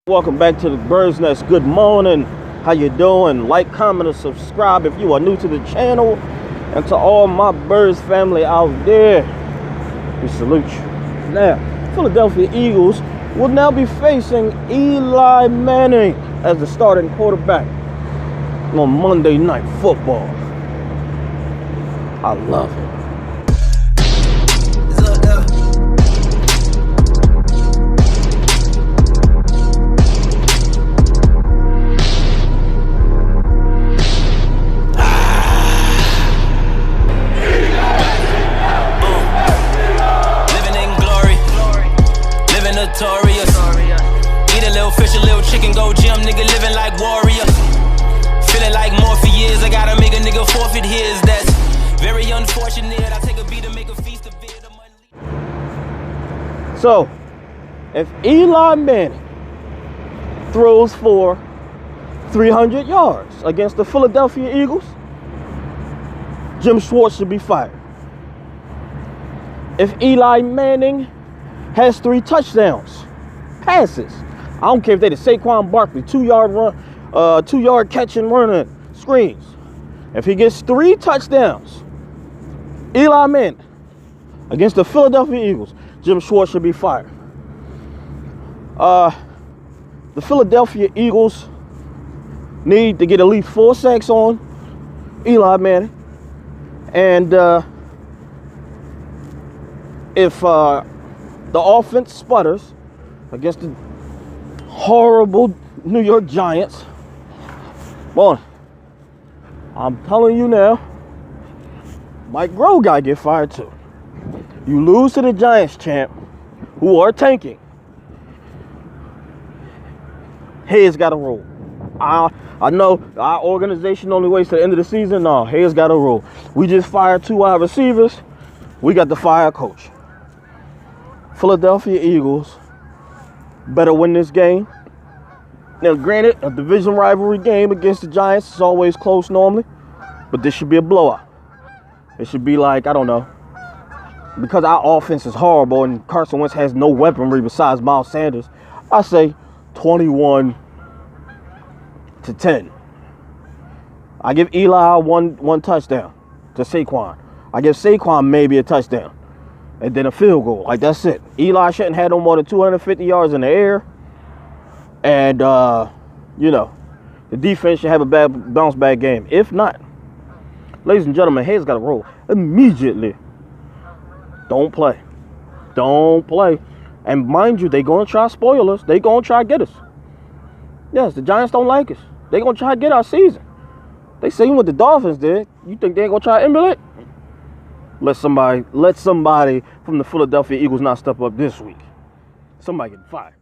Welcome back to the Bird's Nest. Good morning. How you doing? Like, comment, and subscribe if you are new to the channel. And to all my Birds family out there, we salute you. Now, Philadelphia Eagles will now be facing Eli Manning as the starting quarterback on Monday Night Football. I love it. Eat a little fish, a little chicken, go gym, nigga living like warrior. Feeling like more for years, I gotta make a nigga forfeit his. That's very unfortunate. I take a beat to make a feast of it. So, if Eli Manning throws for 300 yards against the Philadelphia Eagles, Jim Schwartz should be fired. If Eli Manning has 3 touchdowns, passes, I don't care if they the Saquon Barkley 2-yard run, 2-yard catch and run screens. If he gets 3 touchdowns, Eli Manning against the Philadelphia Eagles, Jim Schwartz should be fired. The Philadelphia Eagles need to get at least 4 sacks on Eli Manning, and if the offense sputters against the horrible New York Giants, boy, I'm telling you now, Mike Groh gotta get fired too. You lose to the Giants, champ, who are tanking. Heads gotta roll. I know our organization only waits to the end of the season. No, heads gotta roll. We just fired 2 wide receivers. We got to fire a coach. Philadelphia Eagles better win this game. Now, granted, a division rivalry game against the Giants is always close normally, but this should be a blowout. It should be like, I don't know, because our offense is horrible and Carson Wentz has no weaponry besides Miles Sanders, I say 21-10. I give Eli one touchdown to Saquon. I give Saquon maybe a touchdown. And then a field goal. Like, that's it. Eli shouldn't have no more than 250 yards in the air. And, you know, the defense should have a bad bounce-back game. If not, ladies and gentlemen, heads got to roll immediately. Don't play. Don't play. And mind you, they going to try to spoil us. They going to try to get us. Yes, the Giants don't like us. They going to try to get our season. They seen what the Dolphins did. You think they ain't going to try to emulate? Let somebody from the Philadelphia Eagles not step up this week. Somebody get fired.